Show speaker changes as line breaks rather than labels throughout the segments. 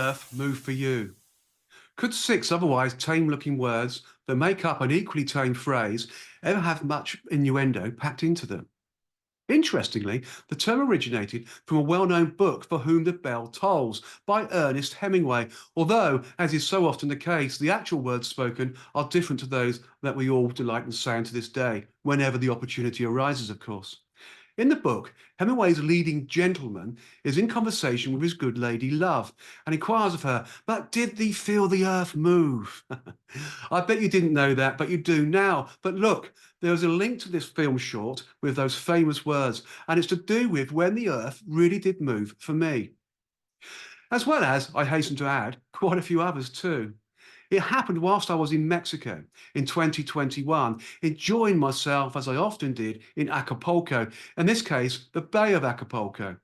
earth move for you? Could six otherwise tame-looking words that make up an equally tame phrase ever have much innuendo packed into them? Interestingly, the term originated from a well-known book, For Whom the Bell Tolls, by Ernest Hemingway, although, as is so often the case, the actual words spoken are different to those that we all delight in saying to this day, whenever the opportunity arises, of course. In the book, Hemingway's leading gentleman is in conversation with his good lady love and inquires of her, "But did thee feel the earth move?" I bet you didn't know that, but you do now. But look, there's a link to this film short with those famous words, and it's to do with when the earth really did move for me. As well as, I hasten to add, quite a few others too. It happened whilst I was in Mexico in 2021, enjoying myself as I often did in Acapulco, in this case, the Bay of Acapulco.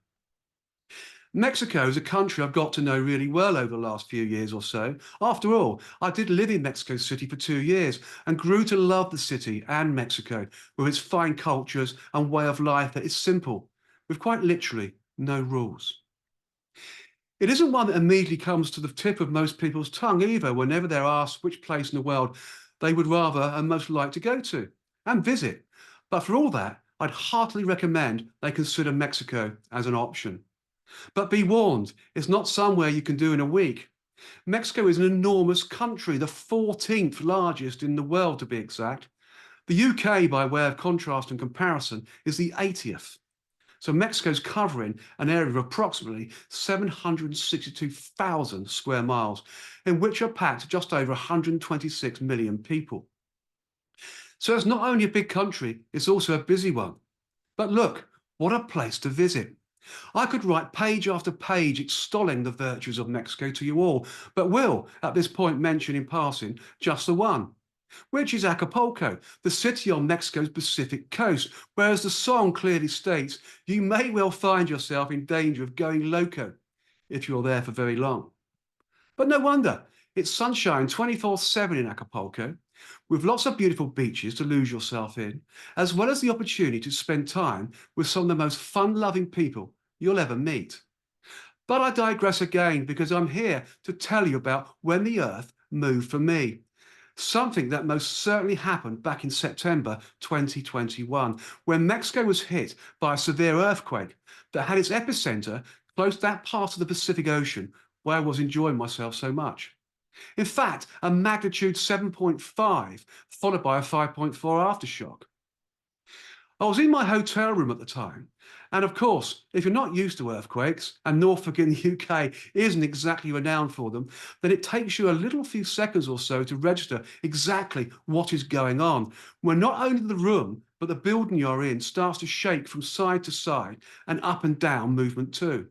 Mexico is a country I've got to know really well over the last few years or so. After all, I did live in Mexico City for 2 years and grew to love the city and Mexico with its fine cultures and way of life that is simple, with quite literally no rules. It isn't one that immediately comes to the tip of most people's tongue either whenever they're asked which place in the world they would rather and most like to go to and visit. But for all that, I'd heartily recommend they consider Mexico as an option. But be warned, it's not somewhere you can do in a week. Mexico is an enormous country, the 14th largest in the world to be exact. The UK, by way of contrast and comparison, is the 80th. So Mexico's covering an area of approximately 762,000 square miles, in which are packed just over 126 million people. So it's not only a big country, it's also a busy one. But look, what a place to visit. I could write page after page extolling the virtues of Mexico to you all, but will, at this point, mention in passing just the one, which is Acapulco, the city on Mexico's Pacific coast, whereas the song clearly states, you may well find yourself in danger of going loco if you're there for very long. But no wonder, it's sunshine 24/7 in Acapulco, with lots of beautiful beaches to lose yourself in, as well as the opportunity to spend time with some of the most fun-loving people you'll ever meet. But I digress again because I'm here to tell you about when the earth moved for me. Something that most certainly happened back in September 2021, when Mexico was hit by a severe earthquake that had its epicenter close to that part of the Pacific Ocean where I was enjoying myself so much. In fact, a magnitude 7.5, followed by a 5.4 aftershock. I was in my hotel room at the time, and of course, if you're not used to earthquakes, and Norfolk in the UK isn't exactly renowned for them, then it takes you a little few seconds or so to register exactly what is going on, when not only the room, but the building you're in starts to shake from side to side and up and down movement too,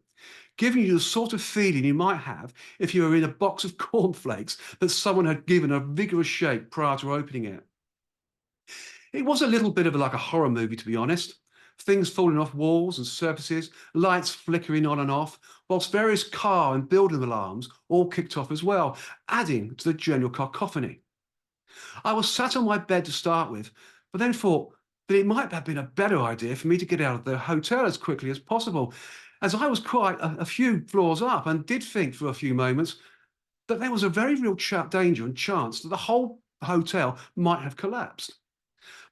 giving you the sort of feeling you might have if you were in a box of cornflakes that someone had given a vigorous shake prior to opening it. It was a little bit of like a horror movie, to be honest. Things falling off walls and surfaces, lights flickering on and off, whilst various car and building alarms all kicked off as well, adding to the general cacophony. I was sat on my bed to start with, but then thought that it might have been a better idea for me to get out of the hotel as quickly as possible, as I was quite a few floors up and did think for a few moments that there was a very real danger and chance that the whole hotel might have collapsed.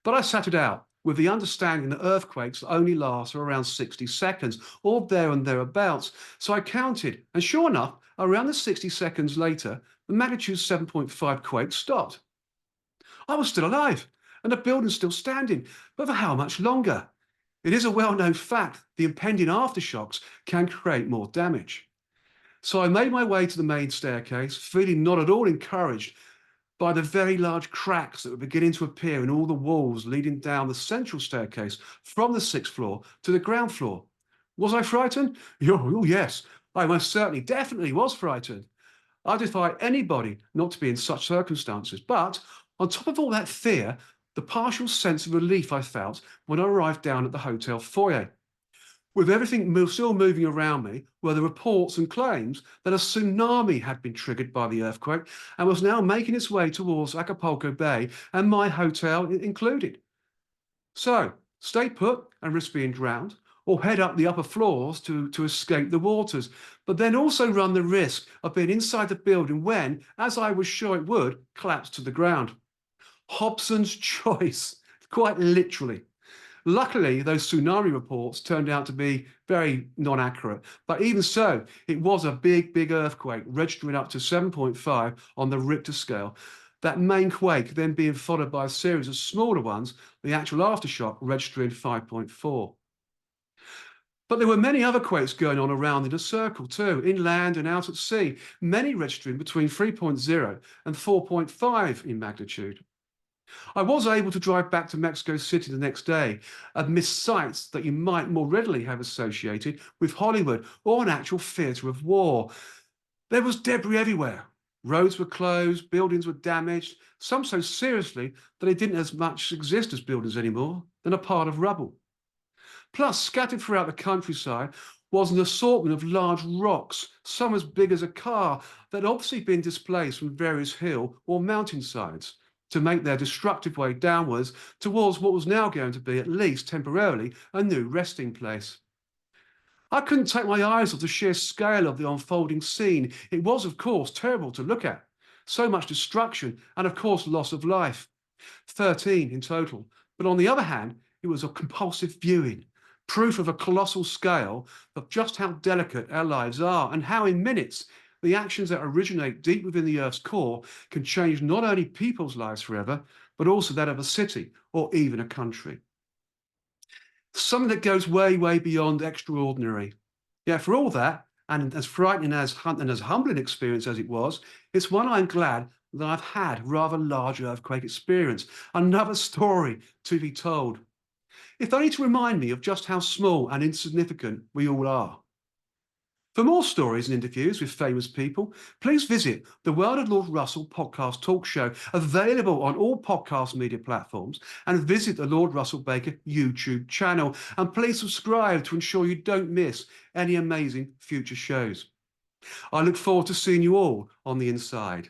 But I sat it out with the understanding that earthquakes only last for around 60 seconds, or there and thereabouts. So I counted, and sure enough, around the 60 seconds later, the magnitude 7.5 quake stopped. I was still alive, and the building still standing, but for how much longer? It is a well-known fact the impending aftershocks can create more damage. So I made my way to the main staircase, feeling not at all encouraged by the very large cracks that were beginning to appear in all the walls leading down the central staircase from the 6th floor to the ground floor. Was I frightened? Oh, yes, I most certainly, definitely was frightened. I defy anybody not to be in such circumstances. But on top of all that fear, the partial sense of relief I felt when I arrived down at the hotel foyer. With everything still moving around me were the reports and claims that a tsunami had been triggered by the earthquake and was now making its way towards Acapulco Bay, and my hotel included. So, stay put and risk being drowned, or head up the upper floors to escape the waters, but then also run the risk of being inside the building when, as I was sure it would, collapse to the ground. Hobson's choice, quite literally. Luckily, those tsunami reports turned out to be very non-accurate, but even so, it was a big, big earthquake, registering up to 7.5 on the Richter scale. That main quake then being followed by a series of smaller ones, the actual aftershock registering 5.4. But there were many other quakes going on around in a circle too, inland and out at sea, many registering between 3.0 and 4.5 in magnitude. I was able to drive back to Mexico City the next day amidst sights that you might more readily have associated with Hollywood or an actual theatre of war. There was debris everywhere. Roads were closed, buildings were damaged, some so seriously that they didn't as much exist as buildings anymore than a pile of rubble. Plus, scattered throughout the countryside was an assortment of large rocks, some as big as a car, that had obviously been displaced from various hill or mountainsides to make their destructive way downwards towards what was now going to be, at least temporarily, a new resting place. I couldn't take my eyes off the sheer scale of the unfolding scene. It was, of course, terrible to look at. So much destruction and, of course, loss of life. 13 in total. But on the other hand, it was a compulsive viewing, proof of a colossal scale of just how delicate our lives are and how in minutes the actions that originate deep within the Earth's core can change not only people's lives forever, but also that of a city or even a country. Something that goes way, way beyond extraordinary. Yeah, for all that, and as frightening and as humbling experience as it was, it's one I'm glad that I've had rather large earthquake experience. Another story to be told. If only to remind me of just how small and insignificant we all are. For more stories and interviews with famous people, please visit the World of Lord Russell podcast talk show, available on all podcast media platforms, and visit the Lord Russell Baker YouTube channel. And please subscribe to ensure you don't miss any amazing future shows. I look forward to seeing you all on the inside.